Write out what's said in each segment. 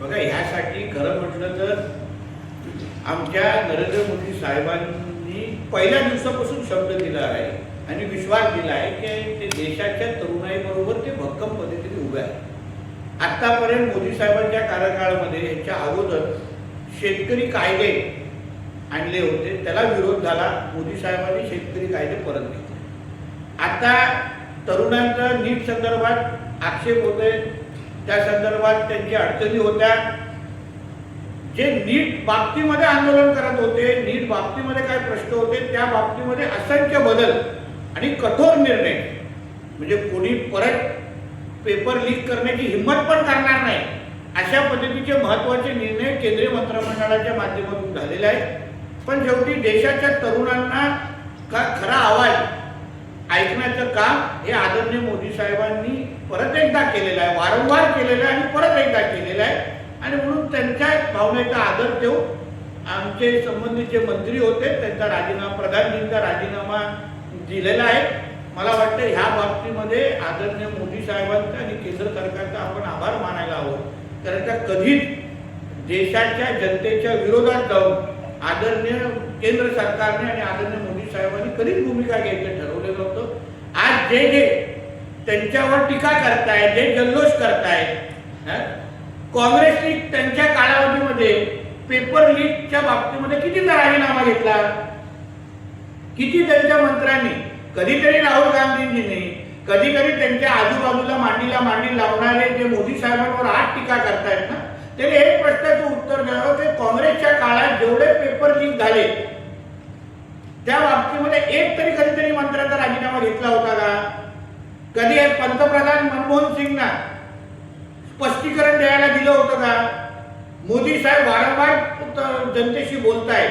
बघा, ह्यासाठी खरं म्हटलं तर आमच्या नरेंद्र मोदी साहेबांनी पहिल्या दिवसापासून शब्द दिला आहे आणि विश्वास दिला आहे की ते देशाच्या तरुणाईबरोबर ते भक्कम पद्धतीने उभे आहे. आत्तापर्यंत मोदी साहेबांच्या कार्यकाळामध्ये ह्याच्या अगोदर शेतकरी कायदे आणले होते, त्याला विरोध झाला. मोदी साहेबांनी शेतकरी कायदे परत घेतले. आता तरुणांचा नीट संदर्भात आक्षेप होते, त्या संदर्भात त्यांची अडचणी होत्या. जे नीट बाबतीमध्ये आंदोलन करत होते, नीट बाबतीमध्ये काय प्रश्न होते, त्या बाबतीमध्ये असंख्य बदल आणि कठोर निर्णय, म्हणजे कोणी परत पेपर लीक करण्याची हिंमत पण करणार नाही अशा पद्धतीचे महत्त्वाचे निर्णय केंद्रीय मंत्रिमंडळाच्या माध्यमातून झालेले आहेत. पण शेवटी देशाच्या तरुणांना खरा आवाज ऐकण्याचं काम हे आदरणीय मोदी साहेबांनी परत एकदा केलेलं आहे, वारंवार केलेलं आहे आणि परत एकदा केलेलं आहे. आणि म्हणून त्यांच्या भावनेचा आदर ठेवून आमचे संबंधित जे मंत्री होते त्यांचा राजीनामा, प्रधानजींचा राजीनामा दिलेला आहे. मला वाटतं ह्या बाबतीमध्ये आदरणीय मोदी साहेबांचा आणि केंद्र सरकारचा आपण आभार मानायला हवं. कारण का कधीच देशाच्या जनतेच्या विरोधात जाऊन आदरणीय केंद्र सरकारने आणि आदरणीय मोदी साहेबांनी कधीच भूमिका घ्यायचं ठरवलेलं होतं. आज जे जे त्यांच्यावर टीका करतायत, जे जल्लोष करतायत, काँग्रेसने त्यांच्या कालावधीमध्ये पेपर लीकच्या बाबतीमध्ये कितीचा राजीनामा घेतला, किती त्यांच्या मंत्र्यांनी, कधीतरी राहुल गांधींनी, कधी कधी त्यांच्या आजूबाजूला मांडी लावणारे जे मोदी साहेबांवर आज टीका करतायत ना, त्याने एक प्रश्नाचं उत्तर द्यावं की काँग्रेसच्या काळात जेवढे पेपर लीक झाले त्या बाबतीमध्ये एक तरी कधीतरी मंत्र्याचा राजीनामा घेतला होता का? कधी पंतप्रधान मनमोहन सिंगना स्पष्टीकरण द्यायला दिलं होतं का? मोदी साहेब वारंवार जनतेशी बोलतायत,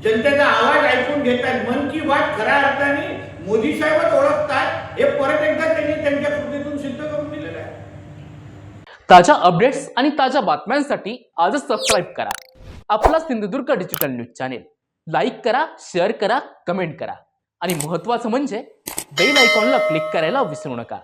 जनतेचा आवाज ऐकून घेतात, मन की बात खऱ्या अर्थाने मोदी साहेबच ओळखतात हे परत एकदा त्यांनी त्यांच्या कृतीतून सिद्ध करून दिलेलं आहे. ताज्या अपडेट्स आणि ताज्या बातम्यांसाठी आजच सबस्क्राईब करा आपला Sindhudurg digital news channel. Like करा, शेअर करा, कमेंट करा आणि महत्त्वाचं म्हणजे बेल आयकॉनला क्लिक करायला विसरू नका.